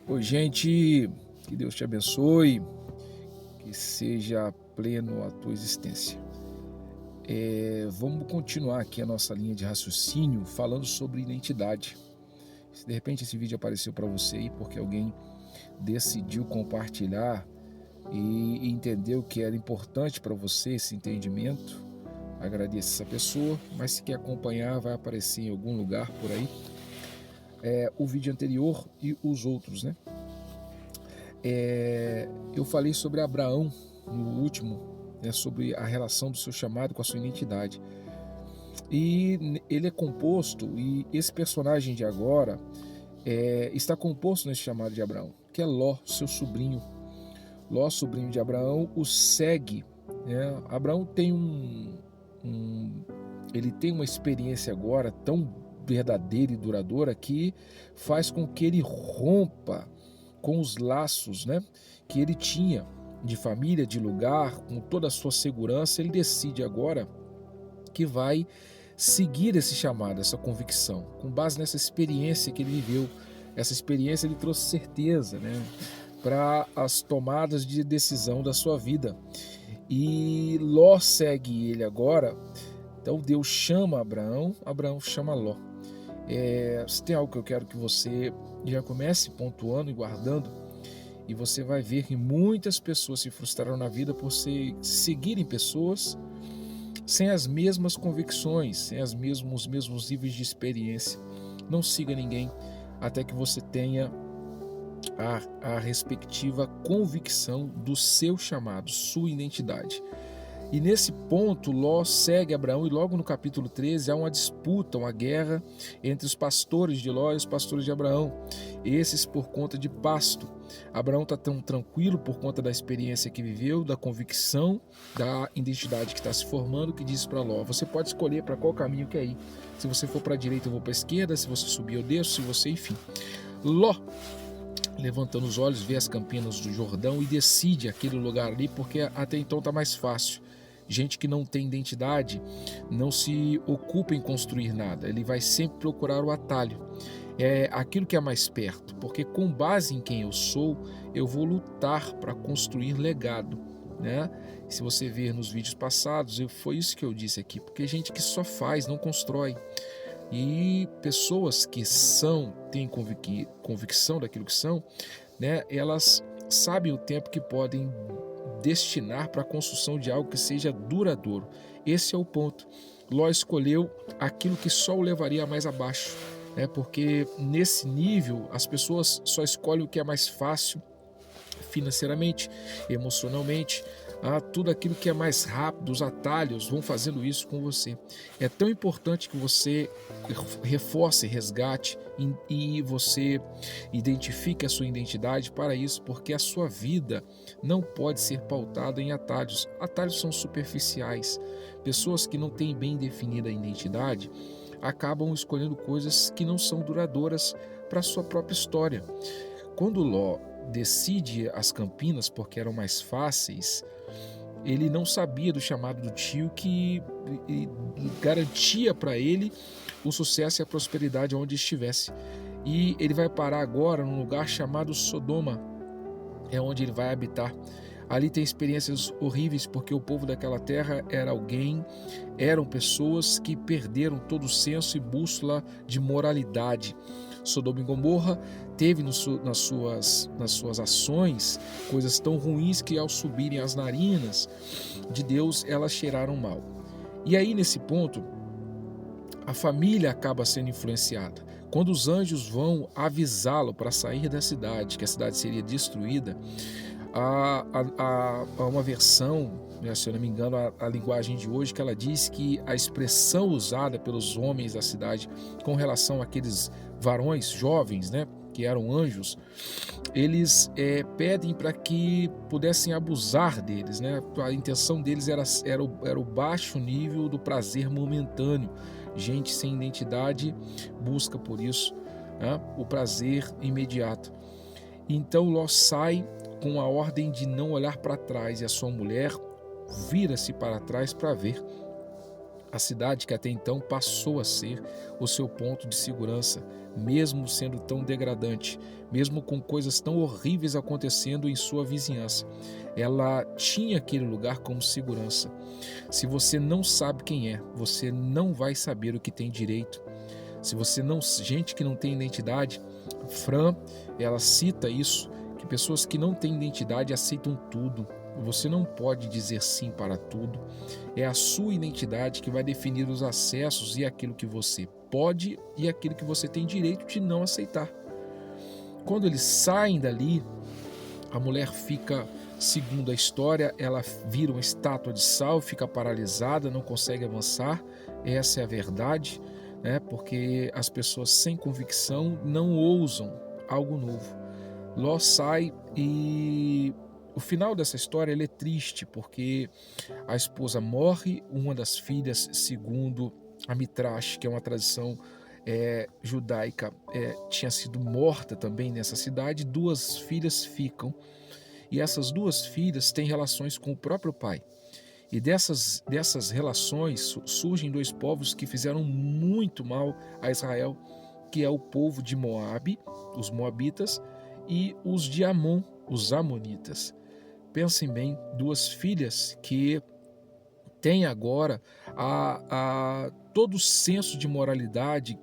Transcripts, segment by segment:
Oi, gente, que Deus te abençoe, que seja pleno a tua existência. Vamos continuar aqui a nossa linha de raciocínio falando sobre identidade. Se de repente esse vídeo apareceu para você aí porque alguém decidiu compartilhar e entendeu que era importante para você esse entendimento, agradeça essa pessoa, mas se quer acompanhar, vai aparecer em algum lugar por aí o vídeo anterior e os outros, né? Eu falei sobre Abraão no último, né, sobre a relação do seu chamado com a sua identidade. E ele é composto, e esse personagem de agora está composto nesse chamado de Abraão, que é Ló, seu sobrinho. Ló, sobrinho de Abraão, o segue. Né? Abraão tem ele tem uma experiência agora tão verdadeira e duradoura que faz com que ele rompa com os laços, né, que ele tinha de família, de lugar, com toda a sua segurança. Ele decide agora que vai seguir esse chamado, essa convicção, com base nessa experiência que ele viveu. Essa experiência ele trouxe certeza, né, para as tomadas de decisão da sua vida. E Ló segue ele agora. Então Deus chama Abraão, Abraão chama Ló. Se tem algo que eu quero que você já comece pontuando e guardando, e você vai ver que muitas pessoas se frustraram na vida por seguirem pessoas sem as mesmas convicções, sem os mesmos níveis de experiência. Não siga ninguém até que você tenha a respectiva convicção do seu chamado, sua identidade. E nesse ponto, Ló segue Abraão, e logo no capítulo 13 há uma disputa, uma guerra entre os pastores de Ló e os pastores de Abraão, esses por conta de pasto. Abraão está tão tranquilo por conta da experiência que viveu, da convicção, da identidade que está se formando, que diz para Ló: você pode escolher para qual caminho quer ir. Se você for para a direita, eu vou para a esquerda. Se você subir, eu desço. Se você, enfim. Ló, levantando os olhos, vê as campinas do Jordão e decide aquele lugar ali, porque até então está mais fácil. Gente que não tem identidade não se ocupa em construir nada, ele vai sempre procurar o atalho, aquilo que é mais perto, porque com base em quem eu sou, eu vou lutar para construir legado, né? Se você ver nos vídeos passados, foi isso que eu disse aqui, porque gente que só faz, não constrói. E pessoas que têm convicção daquilo que são, né, elas sabem o tempo que podem destinar para a construção de algo que seja duradouro. Esse é o ponto. Ló escolheu aquilo que só o levaria mais abaixo, né? Porque nesse nível as pessoas só escolhem o que é mais fácil financeiramente, emocionalmente, tudo aquilo que é mais rápido, os atalhos vão fazendo isso com você. É tão importante que você reforce, resgate e você identifique a sua identidade para isso, porque a sua vida não pode ser pautada em atalhos. Atalhos são superficiais. Pessoas que não têm bem definida a identidade acabam escolhendo coisas que não são duradouras para a sua própria história. Quando Ló decide as Campinas porque eram mais fáceis, ele não sabia do chamado do tio que garantia para ele o sucesso e a prosperidade onde estivesse. E ele vai parar agora num lugar chamado Sodoma, é onde ele vai habitar. Ali tem experiências horríveis, porque o povo daquela terra eram pessoas que perderam todo o senso e bússola de moralidade. Sodoma e Gomorra teve nas suas ações coisas tão ruins que, ao subirem as narinas de Deus, elas cheiraram mal. E aí, nesse ponto, a família acaba sendo influenciada. Quando os anjos vão avisá-lo para sair da cidade, que a cidade seria destruída, há uma versão, né, se eu não me engano, a linguagem de hoje, que ela diz que a expressão usada pelos homens da cidade com relação àqueles varões jovens, né, que eram anjos, eles pedem para que pudessem abusar deles, né? A intenção deles era o baixo nível do prazer momentâneo. Gente sem identidade busca por isso, né, o prazer imediato. Então Ló sai com a ordem de não olhar para trás, e a sua mulher vira-se para trás para ver A cidade que até então passou a ser o seu ponto de segurança, mesmo sendo tão degradante, mesmo com coisas tão horríveis acontecendo em sua vizinhança. Ela tinha aquele lugar como segurança. Se você não sabe quem é, você não vai saber o que tem direito. Se você não, gente que não tem identidade, Fran, ela cita isso, que pessoas que não têm identidade aceitam tudo. Você não pode dizer sim para tudo. É a sua identidade que vai definir os acessos e aquilo que você pode e aquilo que você tem direito de não aceitar. Quando eles saem dali, a mulher fica, segundo a história, ela vira uma estátua de sal, fica paralisada, não consegue avançar. Essa é a verdade, né? Porque as pessoas sem convicção não ousam algo novo. Ló sai e o final dessa história ele é triste, porque a esposa morre, uma das filhas, segundo a Mitrash, que é uma tradição judaica, tinha sido morta também nessa cidade. Duas filhas ficam, e essas duas filhas têm relações com o próprio pai. E dessas relações surgem dois povos que fizeram muito mal a Israel, que é o povo de Moabe, os moabitas, e os de Amon, os amonitas. Pensem bem, duas filhas que têm agora todo o senso de moralidade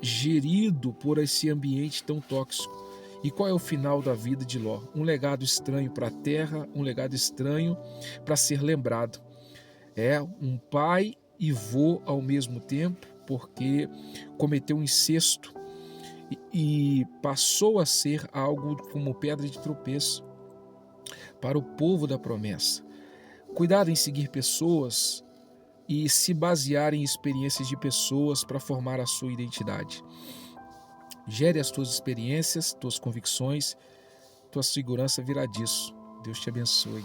gerido por esse ambiente tão tóxico. E qual é o final da vida de Ló? Um legado estranho para a terra, um legado estranho para ser lembrado. É um pai e vô ao mesmo tempo, porque cometeu um incesto e passou a ser algo como pedra de tropeço para o povo da promessa. Cuidado em seguir pessoas e se basear em experiências de pessoas para formar a sua identidade. Gere as tuas experiências, tuas convicções, tua segurança virá disso. Deus te abençoe.